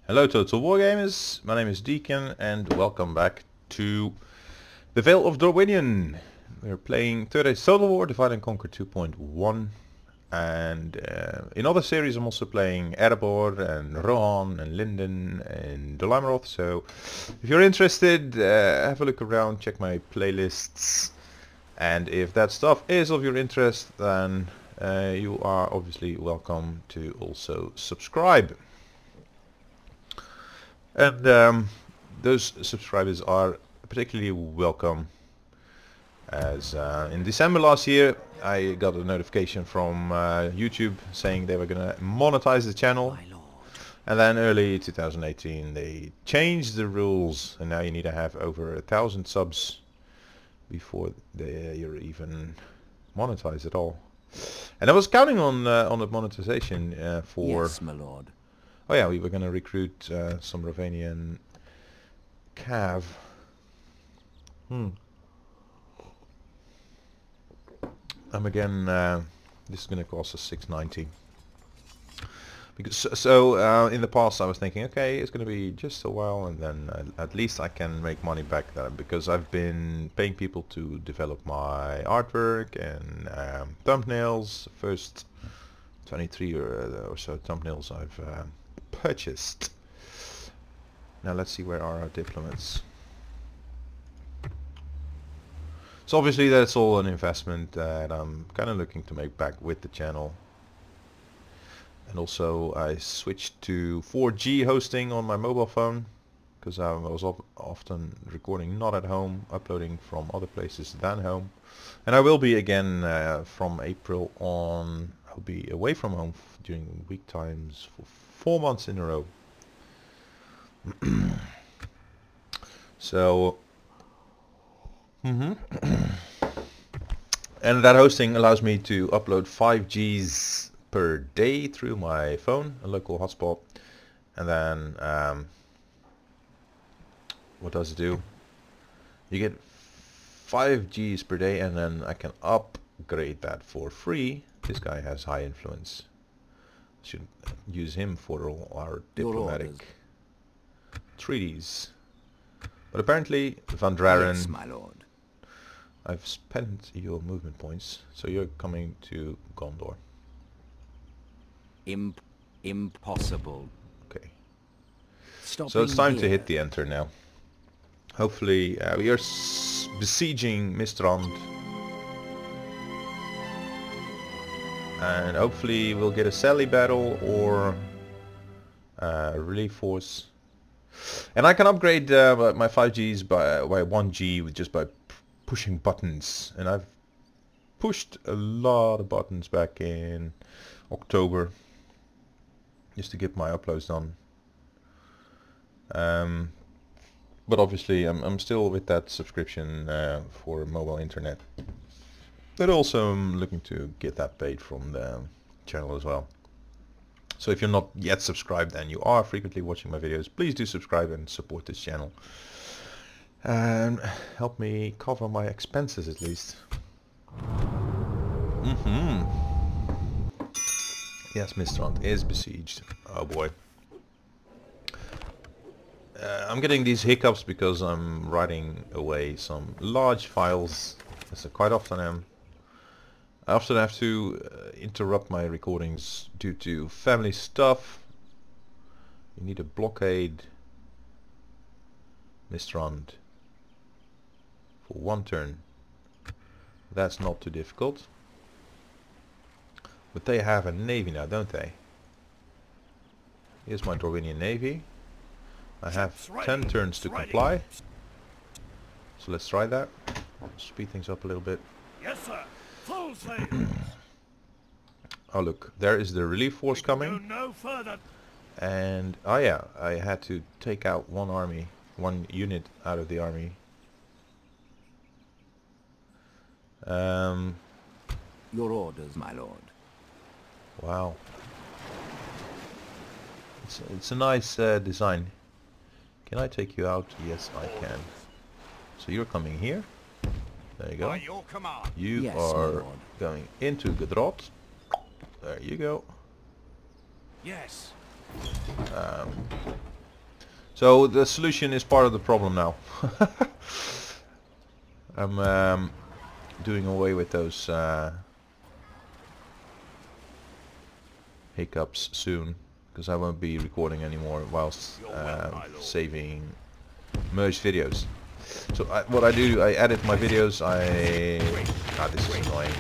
Hello Total Wargamers, my name is Deacon and welcome back to the Vale of Dorwinion. We're playing Third Age Total War, Divide and Conquer 2.1, and in other series I'm also playing Erebor and Rohan and Linden and Dolameroth, so if you're interested, have a look around, check my playlists, and if that stuff is of your interest, then you are obviously welcome to also subscribe. And those subscribers are particularly welcome, as in December last year I got a notification from YouTube saying they were going to monetize the channel, and then early 2018 they changed the rules and now you need to have over 1,000 subs before you're even monetized at all. And I was counting on the monetization for... Yes, my lord. Oh yeah, we were going to recruit some Romanian cav. Again, this is going to cost us 690. Because in the past I was thinking, okay, it's going to be just a while, and then at least I can make money back there, because I've been paying people to develop my artwork and thumbnails. First 23 or so thumbnails I've purchased. Now let's see, where are our diplomats? So obviously that's all an investment that I'm kind of looking to make back with the channel. And also I switched to 4G hosting on my mobile phone, because I was often recording not at home, uploading from other places than home. And I will be again from April on. I'll be away from home during week times for 4 months in a row. So and that hosting allows me to upload 5 Gs per day through my phone, a local hotspot, and then what does it do? You get 5 Gs per day, and then I can upgrade that for free. This guy has high influence. Should use him for all our diplomatic treaties. But apparently, Van Draren, Yes, my lord. I've spent your movement points, so you're coming to Gondor. Impossible. Okay. Stop. So it's time to hit the enter now. Hopefully, we are besieging Mistrand. And hopefully we'll get a Sally battle or a relief force. And I can upgrade my 5Gs by 1G just by pushing buttons. And I've pushed a lot of buttons back in October just to get my uploads done. But obviously I'm still with that subscription for mobile internet. But also I'm looking to get that paid from the channel as well. So if you're not yet subscribed and you are frequently watching my videos, please do subscribe and support this channel. And help me cover my expenses at least. Yes, Mistrand is besieged. Oh boy. I'm getting these hiccups because I'm writing away some large files, as I quite often am. I often have to interrupt my recordings due to family stuff. You need a blockade Mistrand for 1 turn. That's not too difficult. But they have a navy now, don't they? Here's my Dorwinion navy. I have 10 turns to comply. So let's try that. Speed things up a little bit. Yes, sir. Full sail. Oh look, there is the relief force coming. Go no further. And oh yeah, I had to take out one unit out of the army. Your orders, my lord. Wow. It's a nice design. Can I take you out? Yes, I can. So you're coming here. There you go. By your command. You Yes, my are lord. going into Gedrot. There you go. Yes. So the solution is part of the problem now. I'm doing away with those hiccups soon, because I won't be recording anymore whilst saving merged videos. So what I do, I edit my videos. This is annoying.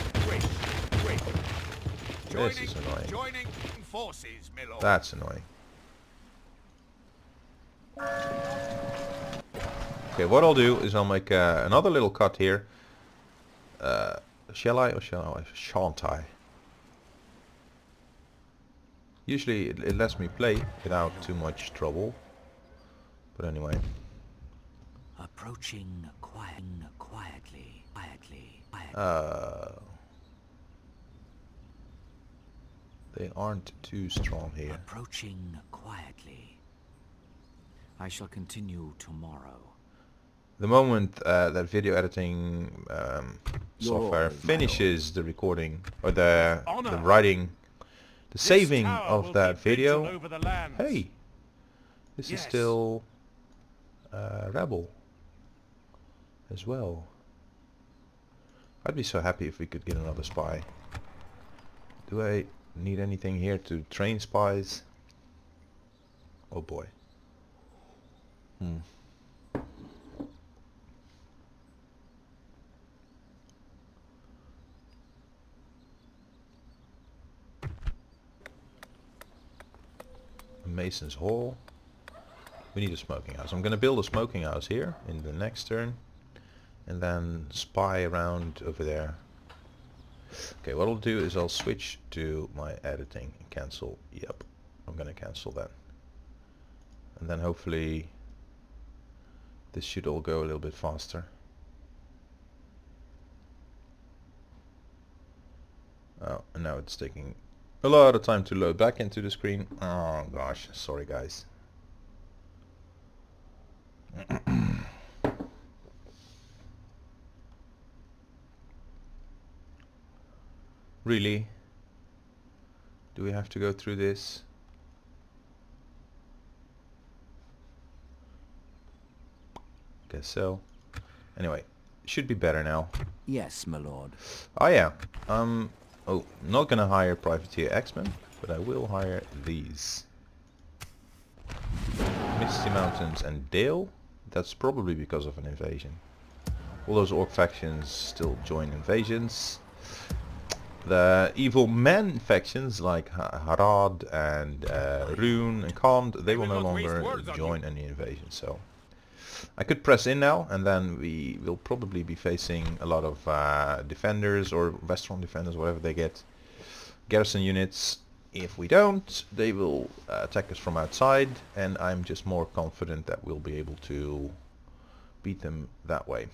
This is annoying. Joining forces, my lord. That's annoying. Okay, what I'll do is I'll make another little cut here. Shall I or shan't I? Usually it lets me play without too much trouble. But anyway. Approaching quietly. They aren't too strong here. Approaching quietly. I shall continue tomorrow. The moment that video editing software orders, finishes the recording or the writing, the This saving tower of will that be built video. over the lands. Hey, this is Yes. still rebel as well. I'd be so happy if we could get another spy. Do I need anything here to train spies? Oh boy. Mason's Hall. We need a smoking house. I'm going to build a smoking house here in the next turn, and then spy around over there. Okay, what I'll do is I'll switch to my editing and cancel. Yep, I'm going to cancel that, and then hopefully this should all go a little bit faster. Oh, and now it's taking a lot of time to load back into the screen. Oh gosh, sorry guys. Really? Do we have to go through this? Guess so. Anyway, should be better now. Yes, my lord. Oh yeah. Oh, not gonna hire Privateer X-Men, but I will hire these. Misty Mountains and Dale. That's probably because of an invasion. All those orc factions still join invasions. The evil men factions like Harad and Rune and Khand, they will no longer join any invasion. So I could press in now, and then we will probably be facing a lot of defenders or restaurant defenders, whatever they get. Garrison units. If we don't, they will attack us from outside, and I'm just more confident that we'll be able to beat them that way.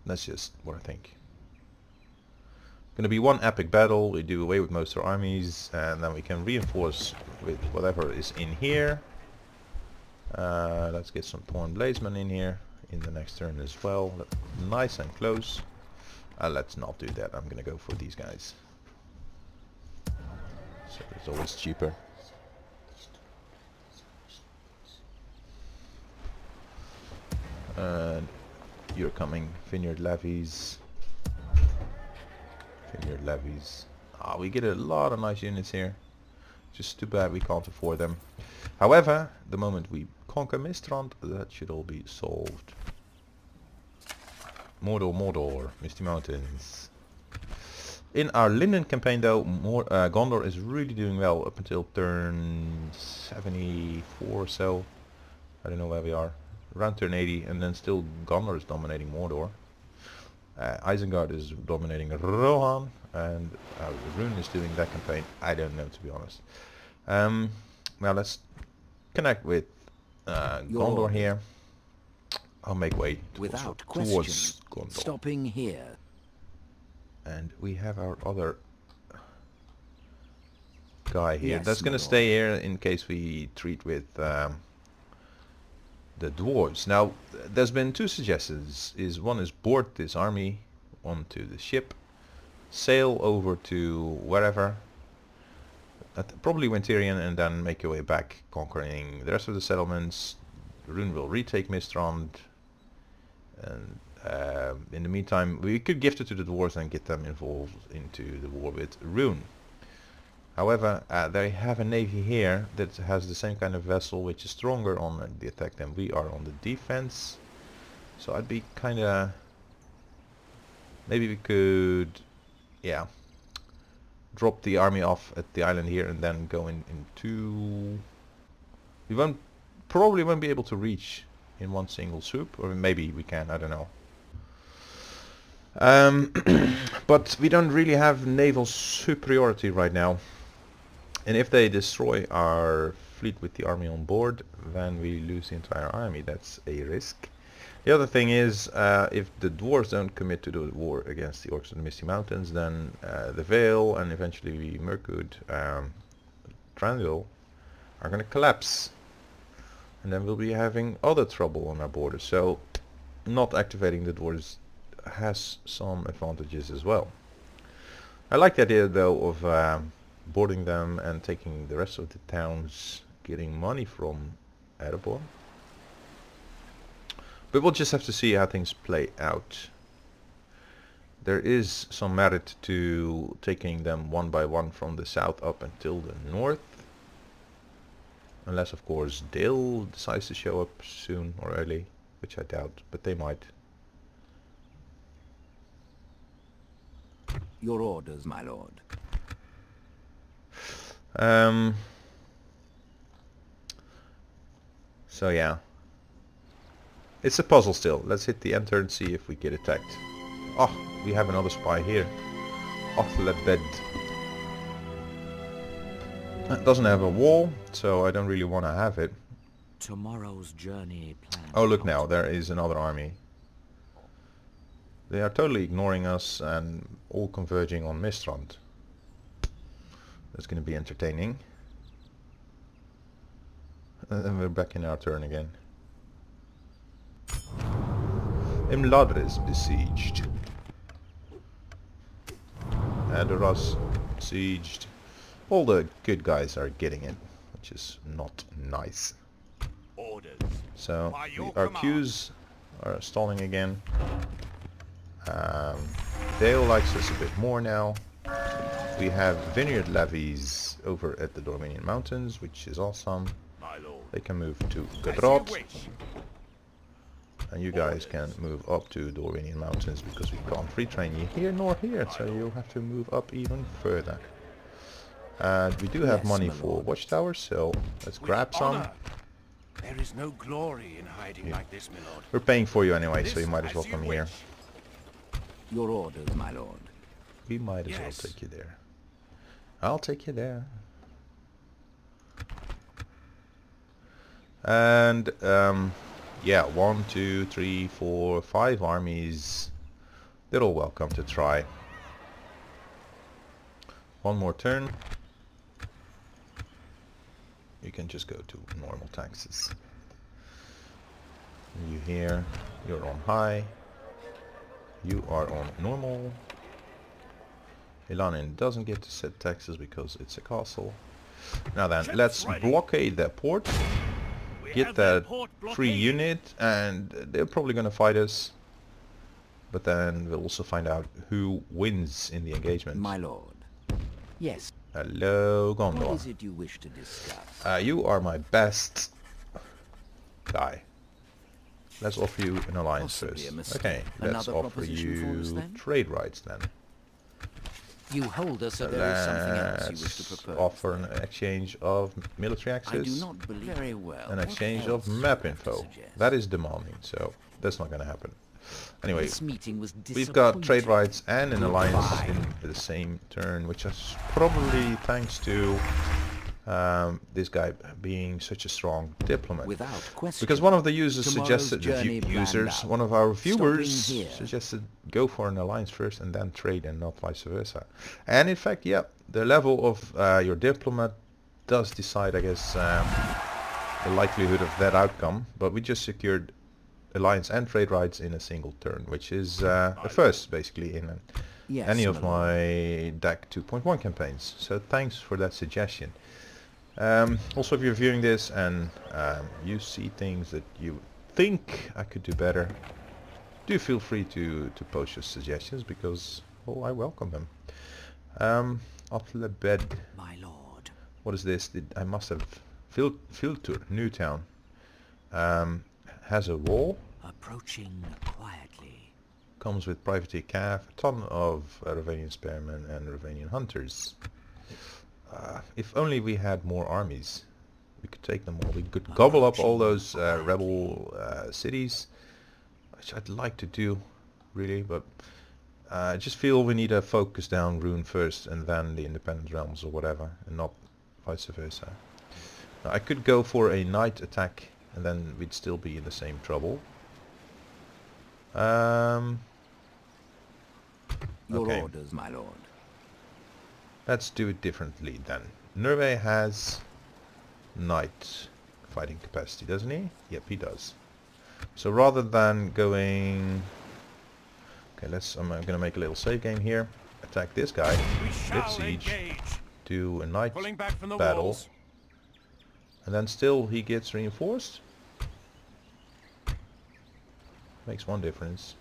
That's just what I think. Gonna be one epic battle. We do away with most of our armies, and then we can reinforce with whatever is in here. Let's get some Torn Bladesmen in here in the next turn as well. Nice and close. Let's not do that. I'm gonna go for these guys. So it's always cheaper. And you're coming, Vineyard Levies. Vineyard Levies. We get a lot of nice units here. Just too bad we can't afford them. However, the moment we conquer Mistrand, that should all be solved. Mordor, Misty Mountains. In our Linden campaign though, Gondor is really doing well up until turn 74 or so. I don't know where we are. Around turn 80, and then still Gondor is dominating Mordor. Isengard is dominating Rohan, and Rune is doing that campaign. I don't know, to be honest. Now let's connect with Gondor here. I'll make way Without towards question. Gondor. Stopping here. And we have our other guy here. Yes, That's going my to stay here in case we treat with the dwarves. Now, there's been two suggestions. One is board this army onto the ship, sail over to wherever, probably Winterian, and then make your way back, conquering the rest of the settlements. Rune will retake Mistrand, and in the meantime we could gift it to the dwarves and get them involved into the war with Rune. However, they have a navy here that has the same kind of vessel, which is stronger on the attack than we are on the defense. So I'd be kinda... maybe we could... yeah, drop the army off at the island here and then go into... we probably won't be able to reach in one single swoop, or maybe we can, I don't know. But we don't really have naval superiority right now. And if they destroy our fleet with the army on board, then we lose the entire army. That's a risk. The other thing is, if the dwarves don't commit to the war against the orcs of the Misty Mountains, then the Vale and eventually Mirkwood, Trandil are going to collapse. And then we'll be having other trouble on our borders. So not activating the dwarves has some advantages as well. I like the idea though of boarding them and taking the rest of the towns, getting money from Erebor. But we'll just have to see how things play out. There is some merit to taking them one by one from the south up until the north. Unless of course Dale decides to show up soon or early, which I doubt, but they might. Your orders, my lord. So yeah. It's a puzzle still. Let's hit the enter and see if we get attacked. Oh, we have another spy here. Othlebed. It doesn't have a wall, so I don't really want to have it. Tomorrow's journey planned. Oh look now, there is another army. They are totally ignoring us and all converging on Mistrand. That's going to be entertaining. And then we're back in our turn again. Imladr is besieged. Adoras besieged. All the good guys are getting it, which is not nice. Orders. So By your our command. queues are stalling again. Dale likes us a bit more now. We have vineyard levies over at the Dorwinion Mountains, which is awesome. My lord. They can move to As you Gadrot, wish. and you guys can move up to Dorwinion Mountains because we can't retrain you here nor here, so you'll have to move up even further. We do have Yes, money my for lord. watchtowers, so let's With grab some. honor. There is no glory in hiding like this, my lord. We're paying for you anyway, so you This might as well you come here. wish. Your orders, my lord. We might as well Yes. take you there. I'll take you there. And yeah, 1, 2, 3, 4, 5 armies. They're all welcome to try. One more turn. You can just go to normal taxes. You here, you're on high. You are on normal. Ilanin doesn't get to set taxes because it's a castle. Now then, let's blockade that port. We Get have that port free blockaded. unit, and they're probably gonna fight us. But then we'll also find out who wins in the engagement. My lord. Yes. Hello, What Gondor. is it you wish to discuss? You are my best guy. Let's offer you an alliance Possibly a first. mistake. Okay, let's Another offer proposition for us you then? trade rights then. You hold us, so there is something else you wish to Let's propose. offer an exchange of military I do access, not believe very well. an What exchange else of do you map have to info. suggest? That is demanding, so that's not going to happen. Anyway, This meeting was we've got trade disappointing. rights and an alliance Goodbye. in the same turn, which is probably thanks to this guy being such a strong diplomat. Without question. Because one of the users Tomorrow's suggested, journey planned out. one of our viewers Stopping here. suggested go for an alliance first and then trade and not vice versa. And in fact, yeah, the level of your diplomat does decide, I guess, the likelihood of that outcome. But we just secured alliance and trade rights in a single turn, which is a first, basically, in Yes, any of my lord. my DaC 2.1 campaigns. So thanks for that suggestion. Also, if you're viewing this and you see things that you think I could do better, do feel free to post your suggestions, because I welcome them. After bed. My lord. What is this? I must have filter Newtown. Has a wall. Approaching quietly. Comes with privateer cav, a ton of Ravanian spearmen and Ravanian hunters. If only we had more armies, we could take them all. We could gobble up all those rebel cities, which I'd like to do, really, but I just feel we need to focus down Rune first and then the independent realms or whatever, and not vice versa. Now, I could go for a night attack and then we'd still be in the same trouble. Your Okay. orders, my lord. Let's do it differently then. Norway has night fighting capacity, doesn't he? Yep, he does. So rather than going... Okay, I'm gonna make a little save game here. Attack this guy. We shall Lift siege. engage. Do a night Pulling back from the battle. walls. And then still he gets reinforced. Makes one difference.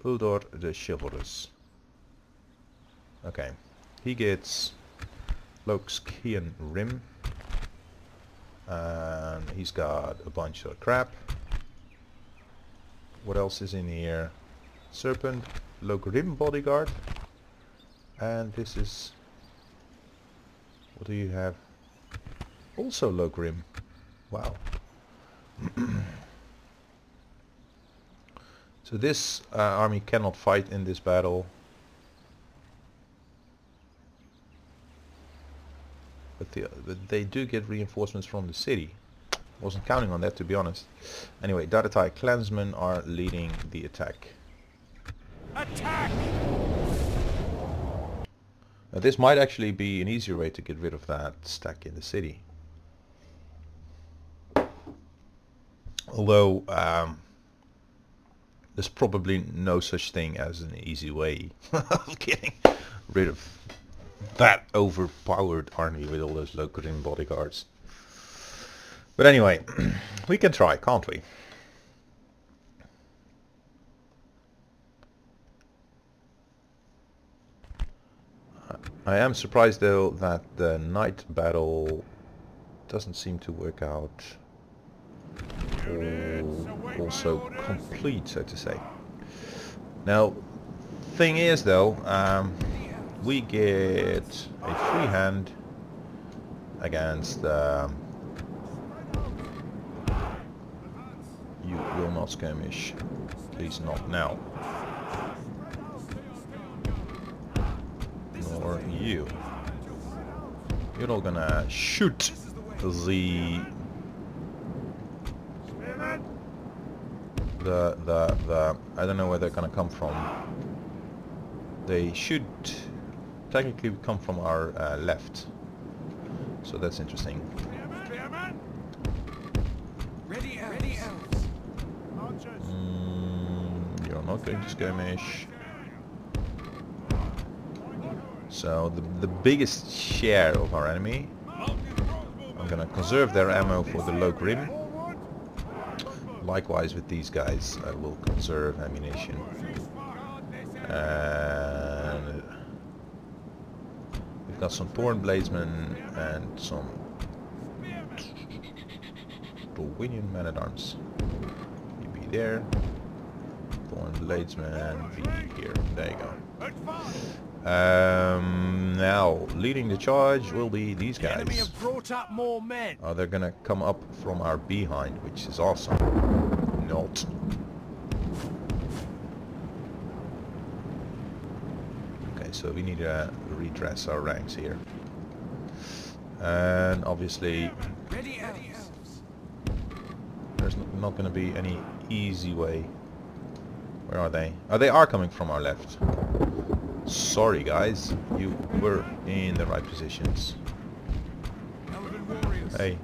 Uldor the chivalrous. Okay. He gets Lokskian Rim. And he's got a bunch of crap. What else is in here? Serpent, Lokrim Bodyguard. And this is... What do you have? Also Lokrim. Wow. So this army cannot fight in this battle. But they do get reinforcements from the city. Wasn't counting on that, to be honest. Anyway, Dadatai clansmen are leading the attack. Attack! Now this might actually be an easier way to get rid of that stack in the city. Although there's probably no such thing as an easy way of getting rid of that overpowered army with all those Lokrim bodyguards. But anyway, we can try, can't we? I am surprised though that the night battle doesn't seem to work out also complete, so to say. Now, thing is though, we get a free hand against you will not skirmish, at least not now. Nor you. You're all gonna shoot the I don't know where they're gonna come from. They should technically come from our left, so that's interesting. You're not going to skirmish. So the biggest share of our enemy, I'm gonna conserve their ammo for the Lokrim. Likewise with these guys, I will conserve ammunition. And we've got some Thorn Bladesmen and some Dorwinion men-at-arms. You be there. Thorn Bladesmen be here. There you go. Now, leading the charge will be these guys. The enemy have brought up more men. Oh, they're gonna come up from our behind, which is awesome. Not. Okay, so we need to redress our ranks here. And obviously, there's not going to be any easy way. Where are they? Oh, they are coming from our left. Sorry guys, you were in the right positions. Hey.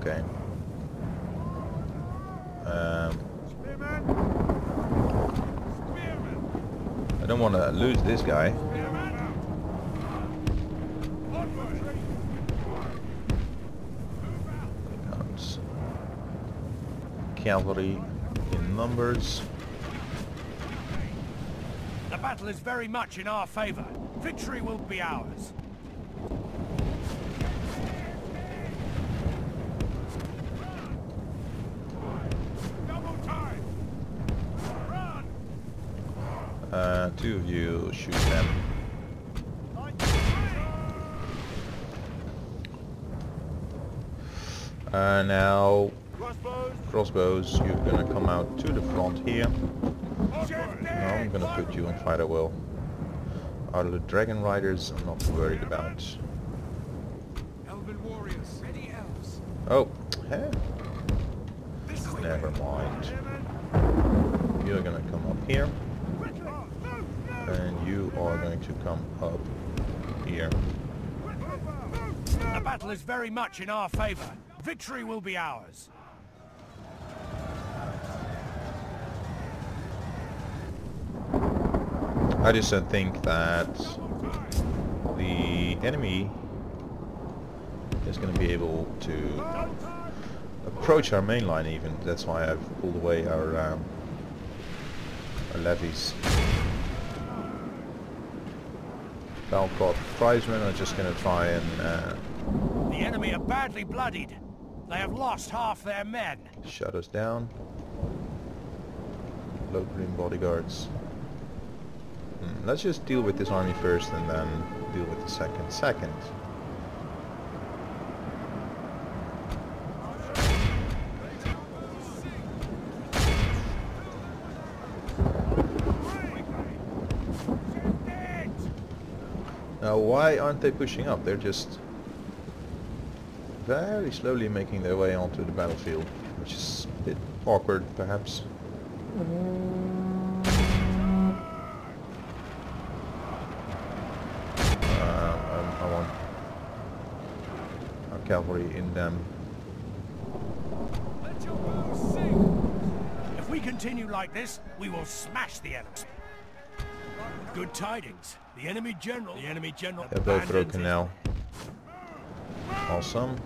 Okay. I don't want to lose this guy. Here comes cavalry in numbers. The battle is very much in our favor. Victory will be ours. Two of you shoot them. Now, crossbows, you're gonna come out to the front here. Now I'm gonna put you on fighter wheel. Are the dragon riders? I'm not worried about. Elven warriors, ready elves. Oh, hey. Never mind. You're gonna come up here. And you are going to come up here. The battle is very much in our favor. Victory will be ours. I just don't think that the enemy is going to be able to approach our main line even. That's why I've pulled away our levies. Valcott Prizemen are just going to try and... The enemy are badly bloodied. They have lost half their men. shut us down. Low green bodyguards. Let's just deal with this army first and then deal with the second. Now why aren't they pushing up? They're just very slowly making their way onto the battlefield, which is a bit awkward perhaps. I want our cavalry in them. If we continue like this, we will smash the enemy. Good tidings. The enemy general. They're both broken now. Awesome.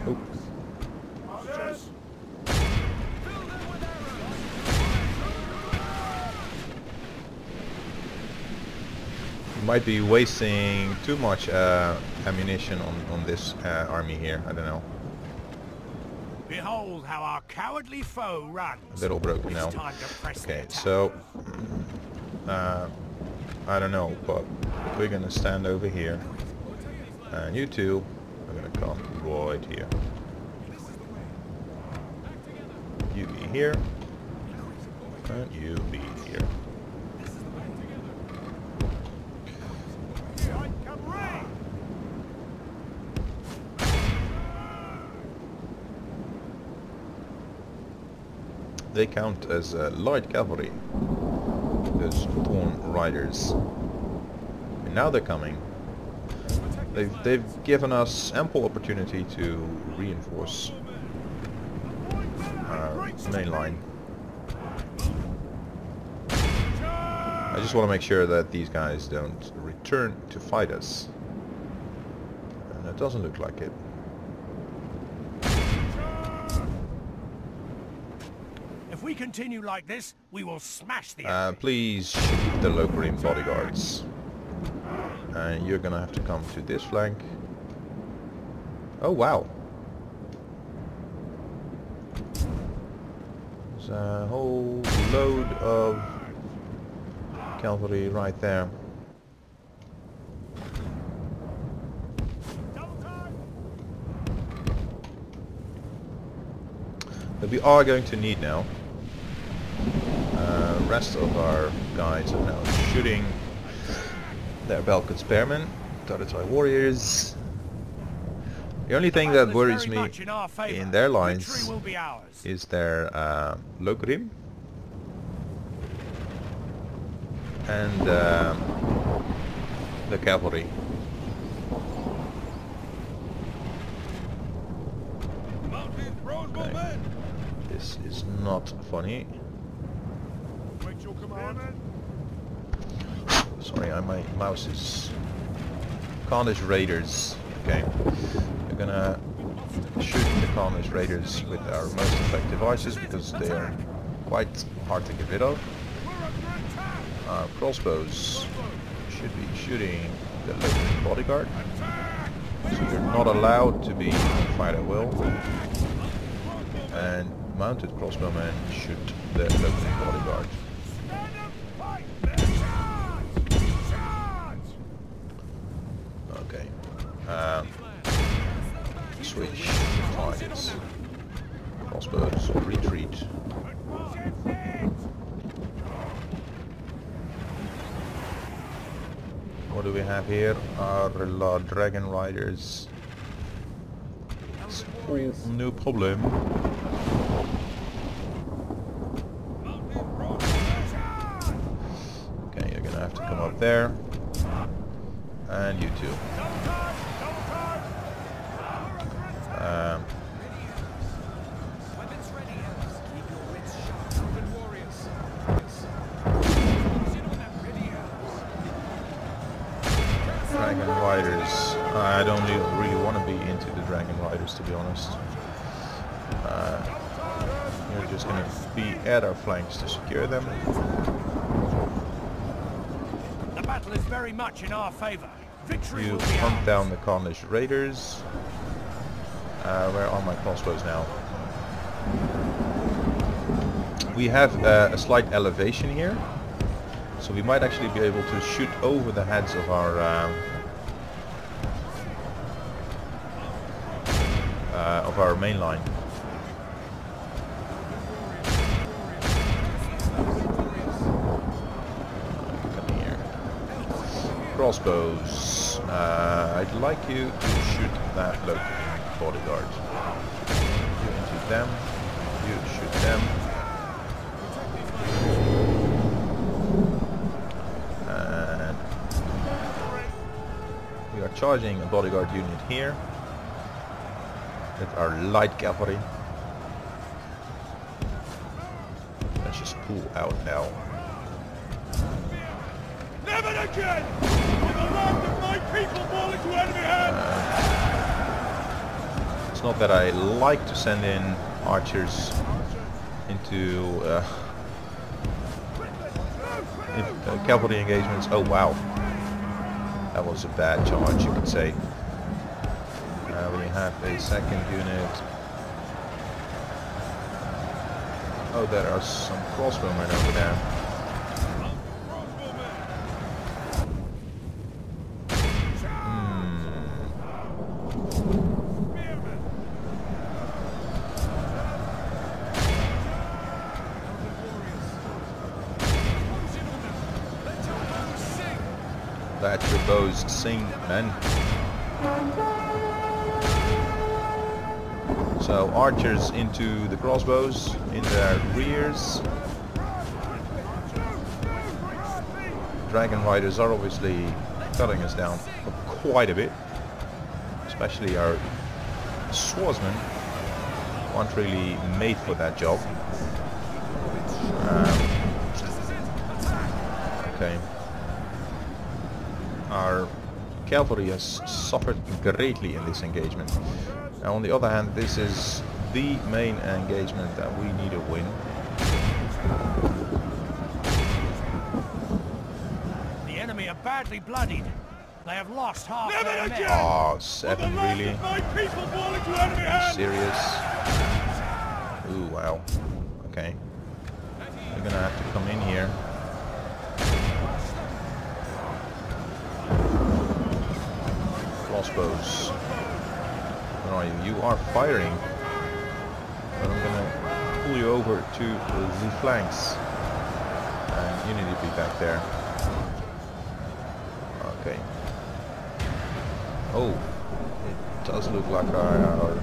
Oh. Might be wasting too much ammunition on this army here. I don't know. Behold how our cowardly foe runs. A little broken now. Okay, so I don't know, but we're gonna stand over here, and you two are gonna come right here. You be here, and you be here. They count as light cavalry, those Thorn Riders. And now they're coming. They've given us ample opportunity to reinforce our main line. I just want to make sure that these guys don't return to fight us. And it doesn't look like it. If we continue like this, we will smash the enemy. Please shoot the low green bodyguards. And you're gonna have to come to this flank. Oh wow. There's a whole load of cavalry right there. That we are going to need now. Rest of our guys are now shooting their Balkan spearmen, Taratai warriors. The only thing that worries me in their lines is their Lokrim and the cavalry. This is not funny. Sorry, my mouse is... Carnage Raiders. Okay. We're gonna shoot the Carnage Raiders with our most effective devices because they are quite hard to get rid of. Our crossbows should be shooting the local bodyguard. So you're not allowed to be fired at will. And mounted crossbowmen shoot the local bodyguard. Okay. Switch targets. Crossbows, retreat. What do we have here? Our dragon riders. Oh, no problem. Okay, you're gonna have to come up there. And you too. Dragon Riders. I don't really want to be into the Dragon Riders, to be honest. We're just going to be at our flanks to secure them. The battle is very much in our favor. Victory You will be hunt ours. down the Carnage Raiders. Where are my crossbows now? We have a slight elevation here, so we might actually be able to shoot over the heads of our main line. Come here. Crossbows. I'd like you to shoot that local bodyguard. You into them. You shoot them. And we are charging a bodyguard unit here with our light cavalry. Let's just pull out now. Never again! For the land of my people fall into enemy hands! It's not that I like to send in archers into cavalry engagements. Oh wow, that was a bad charge, you could say. We have a second unit. Oh, there are some crossbowmen over there. Let your bows sing, men. So archers into the crossbows, in their rears. Dragon riders are obviously cutting us down quite a bit. Especially our swordsmen aren't really made for that job. Okay. Our cavalry has suffered greatly in this engagement. Now, on the other hand, this is the main engagement that we need to win. The enemy are badly bloodied. They have lost half their men. Oh, 7 really? My people fall into enemy hands. Serious? Ooh, wow. Okay. We're gonna have to come in here. Crossbows. Where are you? You are firing. But I'm gonna pull you over to the flanks. And you need to be back there. Okay. Oh, it does look like our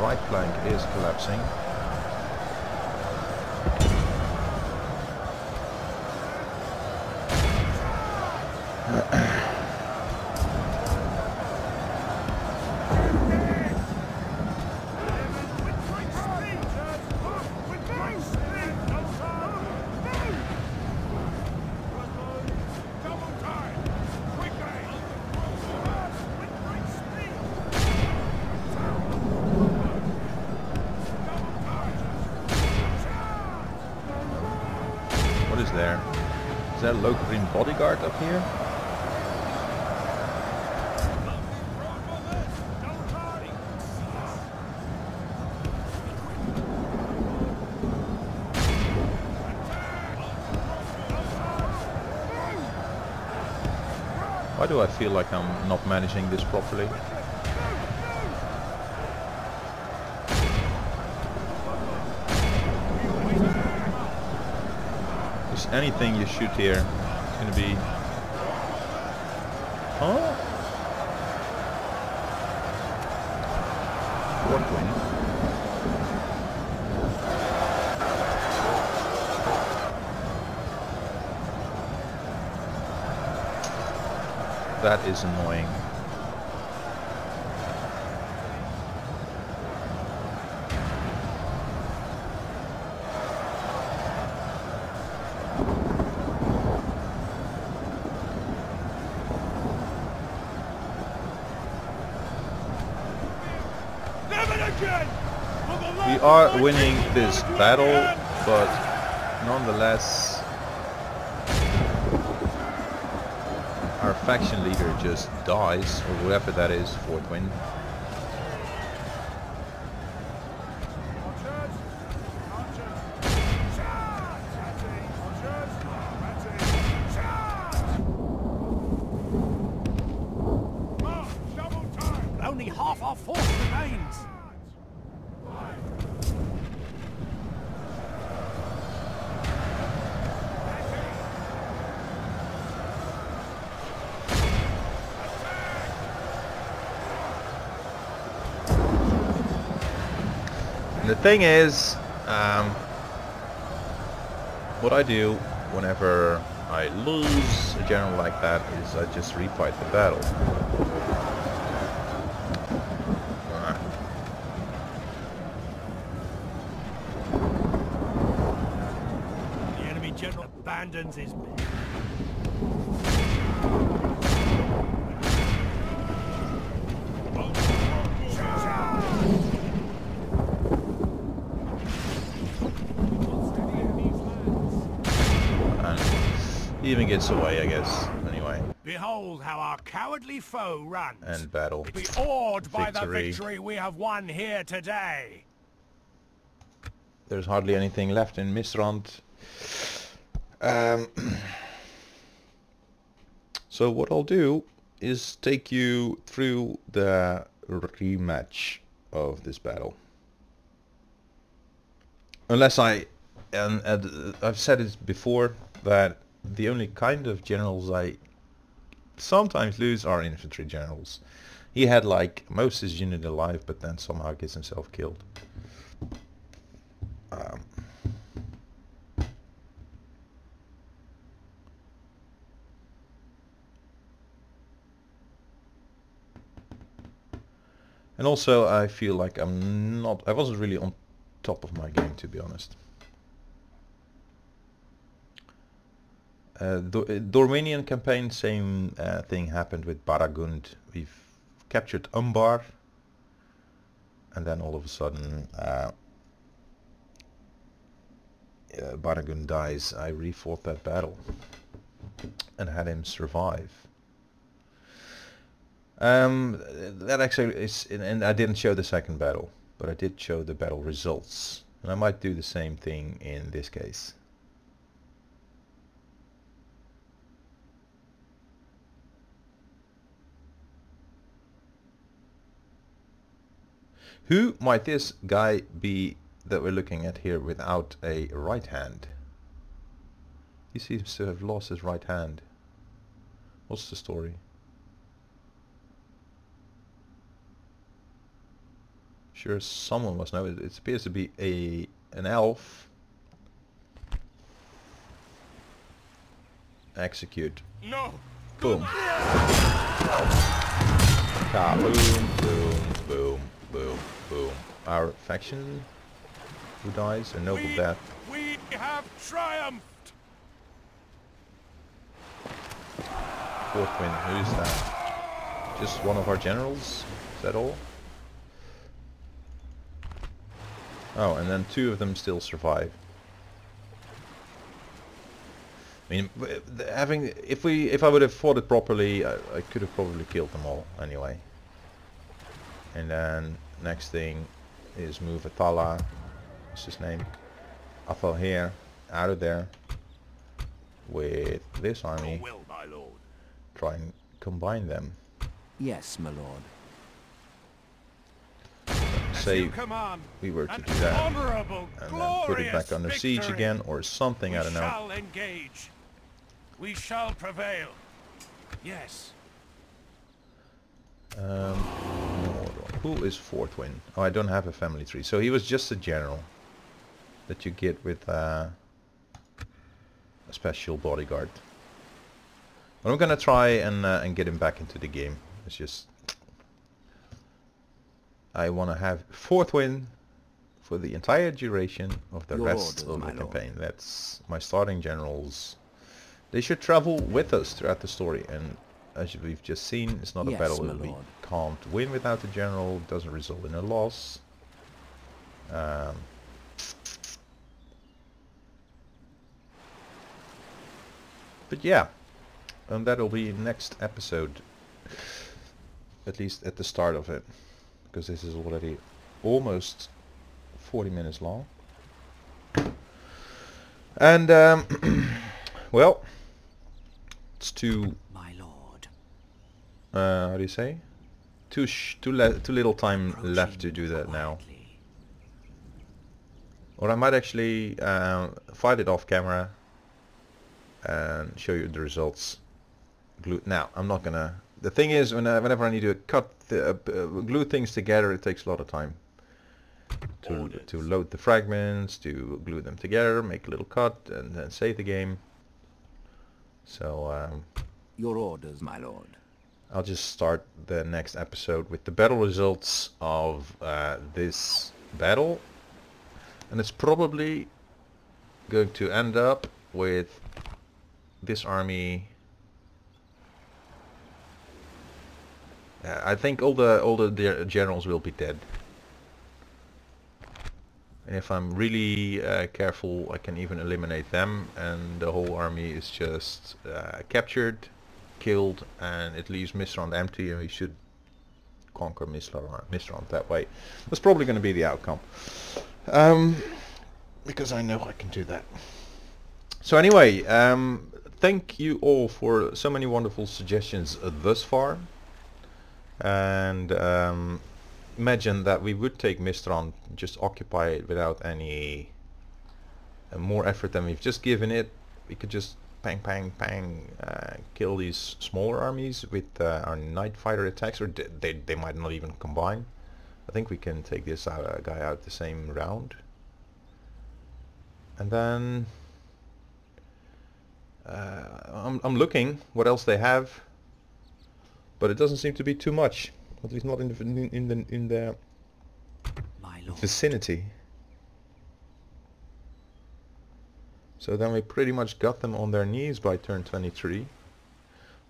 right flank is collapsing. that local green bodyguard up here? Why do I feel like I'm not managing this properly? Just anything you shoot here is gonna be... Huh? Fourth wind. That is annoying. We are winning this battle, but nonetheless our faction leader just dies, or whoever that is, fourth win. Only half our force remains. The thing is, what I do whenever I lose a general like that is I just refight the battle. The enemy general abandons his men. Even gets away, I guess. Anyway. Behold how our cowardly foe runs. And battle. Be awed by the victory we have won here today. There's hardly anything left in Mistrand. So what I'll do is take you through the rematch of this battle. Unless and I've said it before that the only kind of generals I sometimes lose are infantry generals. He had like most of his unit alive, but then somehow gets himself killed. And also I feel like I wasn't really on top of my game, to be honest. Dorwinion campaign, same thing happened with Baragund. We've captured Umbar, and then all of a sudden Baragund dies. I refought that battle and had him survive. That actually is, and I didn't show the second battle, but I did show the battle results, and I might do the same thing in this case. Who might this guy be that we're looking at here without a right hand? He seems to have lost his right hand. What's the story? Sure, someone must know. It appears to be an elf. Execute. No. Boom. Kaboom, boom, boom, boom, boom. Our faction who dies, a noble death. We have triumphed. Fourth win, who is that? Just one of our generals? Is that all? Oh, and then two of them still survive. I mean, if I would have fought it properly, I could have probably killed them all anyway. And then next thing is move Atala, what's his name? Athal here, out of there, with this army. Your will, my lord. Try and combine them. Yes, my lord. Say You command. we were to An do that, honorable, and then put it back glorious under siege victory. again, or something, I don't know. We shall engage. We shall prevail. Yes. Who is Forthwin? Oh, I don't have a family tree. So he was just a general that you get with a special bodyguard. But I'm gonna try and get him back into the game. It's just I want to have Forthwin for the entire duration of the Your rest orders, of my the lord. campaign. That's my starting generals. They should travel with us throughout the story, and as we've just seen, it's not a Yes, battle my that we lord. can't win without the general. Doesn't result in a loss. But yeah, and that'll be next episode, at least at the start of it, because this is already almost 40 minutes long. And well, it's too My lord. how do you say? Too little time left to do that now. Quietly. Or I might actually fight it off camera and show you the results. Now, I'm not gonna. The thing is, whenever I need to glue things together, it takes a lot of time. To load the fragments, to glue them together, make a little cut, and then save the game. So Your orders, my lord. I'll just start the next episode with the battle results of this battle, and it's probably going to end up with this army. I think all the generals will be dead, and if I'm really careful, I can even eliminate them, and the whole army is just captured, killed, and it leaves Mistrand empty, and we should conquer Mistrand that way. That's probably going to be the outcome, because I know I can do that. So anyway, thank you all for so many wonderful suggestions thus far, and imagine that we would take Mistrand, just occupy it without any more effort than we've just given it. We could just pang pang pang kill these smaller armies with our night fighter attacks, or they might not even combine. I think we can take this guy out the same round, and then I'm looking what else they have, but it doesn't seem to be too much, at least not in the My lord. vicinity. So then we pretty much got them on their knees by turn 23,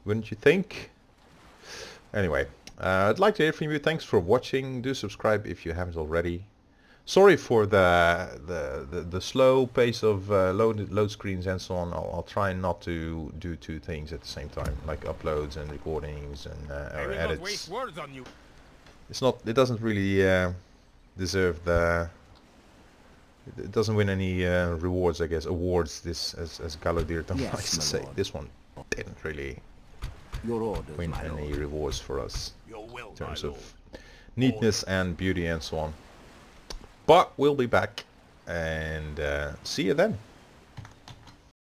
wouldn't you think? Anyway, I'd like to hear from you. Thanks for watching. Do subscribe if you haven't already. Sorry for the slow pace of load screens and so on. I'll try not to do two things at the same time, like uploads and recordings and I or will not edits. waste words on you. It's not. It doesn't really deserve the. It doesn't win any rewards, I guess, awards. This, as Galadir Yes, likes to my say. lord. This one didn't really Your orders, win my any lord. rewards for us Your will, in terms my of lord. neatness and beauty and so on. But we'll be back, and see you then.